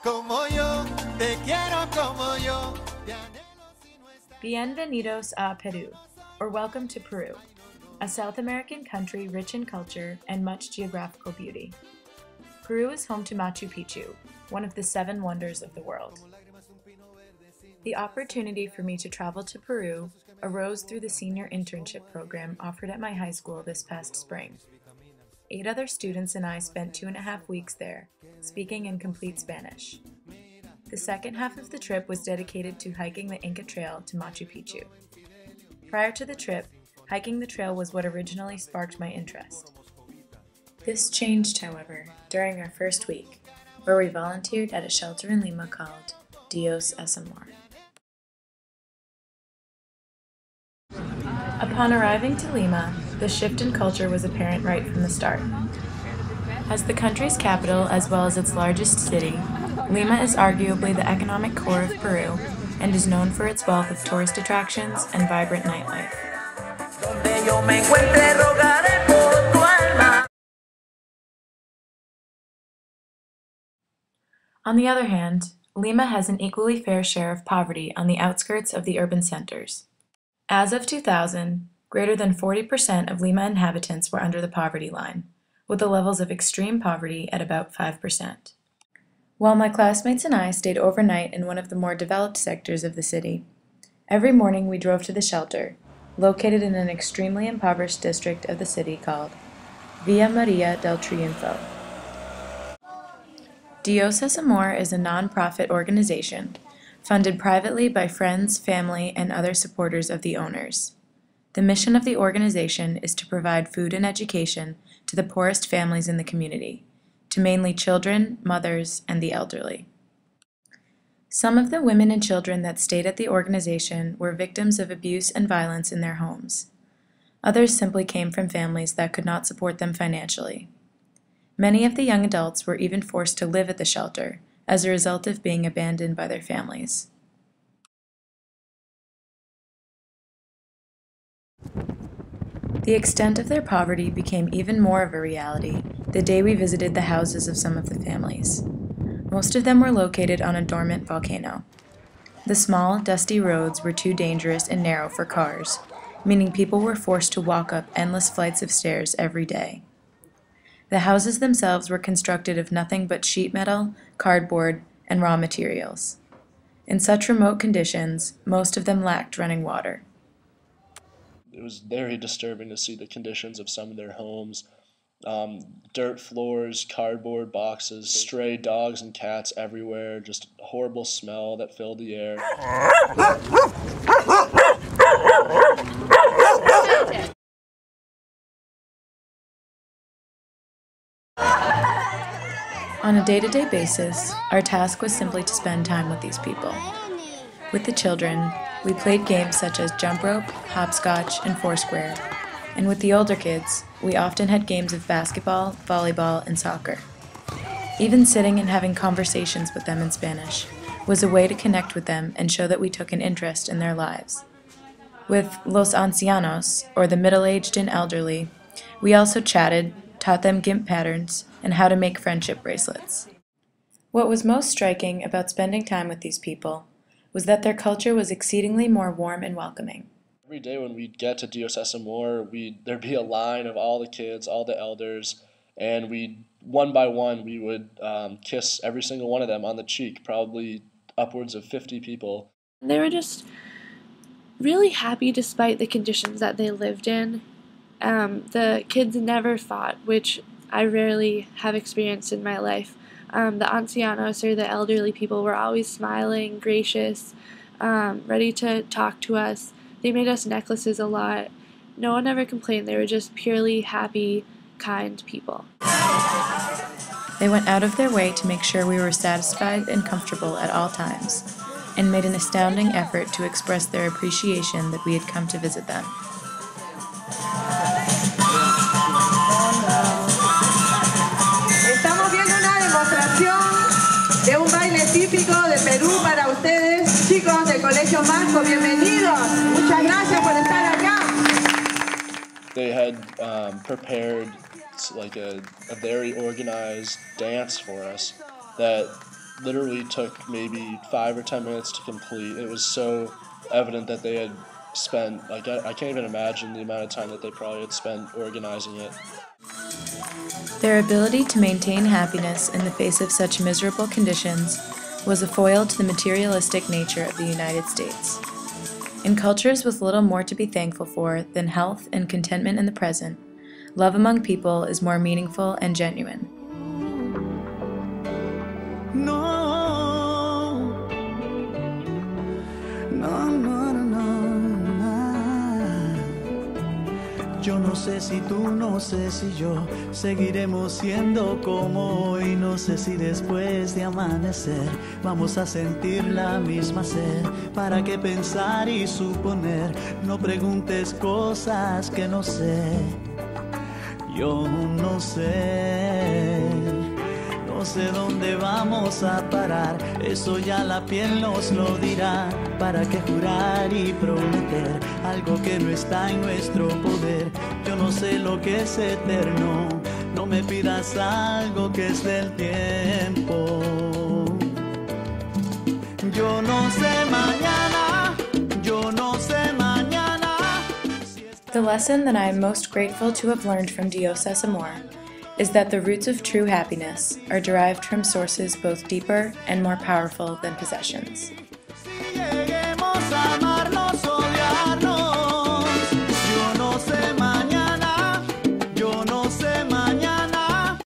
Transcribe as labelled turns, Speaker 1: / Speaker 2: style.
Speaker 1: Como yo, te quiero como yo.
Speaker 2: Bienvenidos a Peru, or welcome to Peru, a South American country rich in culture and much geographical beauty. Peru is home to Machu Picchu, one of the 7 wonders of the world. The opportunity for me to travel to Peru arose through the senior internship program offered at my high school this past spring. 8 other students and I spent 2.5 weeks there, speaking in complete Spanish. The second half of the trip was dedicated to hiking the Inca Trail to Machu Picchu. Prior to the trip, hiking the trail was what originally sparked my interest. This changed, however, during our first week, where we volunteered at a shelter in Lima called Dios es Amor. Upon arriving to Lima, the shift in culture was apparent right from the start. As the country's capital as well as its largest city, Lima is arguably the economic core of Peru and is known for its wealth of tourist attractions and vibrant nightlife. On the other hand, Lima has an equally fair share of poverty on the outskirts of the urban centers. As of 2000, greater than 40% of Lima inhabitants were under the poverty line, with the levels of extreme poverty at about 5%. While my classmates and I stayed overnight in one of the more developed sectors of the city, every morning we drove to the shelter, located in an extremely impoverished district of the city called Villa Maria del Triunfo. Dios es Amor is a non-profit organization funded privately by friends, family, and other supporters of the owners. The mission of the organization is to provide food and education to the poorest families in the community, to mainly children, mothers, and the elderly. Some of the women and children that stayed at the organization were victims of abuse and violence in their homes. Others simply came from families that could not support them financially. Many of the young adults were even forced to live at the shelter as a result of being abandoned by their families. The extent of their poverty became even more of a reality the day we visited the houses of some of the families. Most of them were located on a dormant volcano. The small, dusty roads were too dangerous and narrow for cars, meaning people were forced to walk up endless flights of stairs every day. The houses themselves were constructed of nothing but sheet metal, cardboard, and raw materials. In such remote conditions, most of them lacked running water.
Speaker 3: It was very disturbing to see the conditions of some of their homes. Dirt floors, cardboard boxes, stray dogs and cats everywhere, just a horrible smell that filled the air.
Speaker 2: On a day-to-day basis, our task was simply to spend time with these people. With the children, we played games such as jump rope, hopscotch, and foursquare, and with the older kids, we often had games of basketball, volleyball, and soccer. Even sitting and having conversations with them in Spanish was a way to connect with them and show that we took an interest in their lives. With los ancianos, or the middle-aged and elderly, we also chatted, taught them GIMP patterns, and how to make friendship bracelets. What was most striking about spending time with these people was that their culture was exceedingly more warm and welcoming.
Speaker 3: Every day when we'd get to Dios es Amor, there'd be a line of all the kids, all the elders, and one by one, we would kiss every single one of them on the cheek, probably upwards of 50 people.
Speaker 4: They were just really happy despite the conditions that they lived in. The kids never fought, which I rarely have experienced in my life. The ancianos, or the elderly people, were always smiling, gracious, ready to talk to us. They made us necklaces a lot. No one ever complained. They were just purely happy, kind people.
Speaker 2: They went out of their way to make sure we were satisfied and comfortable at all times, and made an astounding effort to express their appreciation that we had come to visit them.
Speaker 5: Estamos viendo una demostración de un baile típico de Perú para ustedes, chicos del Colegio Marco, bienvenidos. Muchas gracias por estar acá.
Speaker 3: They had prepared like a very organized dance for us that literally took maybe 5 or 10 minutes to complete. It was so evident that they had spent, like, I can't even imagine the amount of time that they probably had spent organizing it.
Speaker 2: Their ability to maintain happiness in the face of such miserable conditions was a foil to the materialistic nature of the United States. In cultures with little more to be thankful for than health and contentment in the present, love among people is more meaningful and genuine.
Speaker 1: Yo no sé si tú, no sé si yo seguiremos siendo como hoy. No sé si después de amanecer vamos a sentir la misma sed. ¿Para qué pensar y suponer? No preguntes cosas que no sé. Yo no sé. No sé dónde vamos a parar, eso ya la piel nos lo dirá. ¿Para qué jurar y prometer algo que no está en nuestro poder? Yo no sé lo que es eterno, no me pidas algo que es del tiempo. Yo no sé mañana, yo no sé mañana.
Speaker 2: The lesson that I am most grateful to have learned from Dios es Amor is that the roots of true happiness are derived from sources both deeper and more powerful than possessions.
Speaker 1: Si lleguemos a amarnos, odiarnos.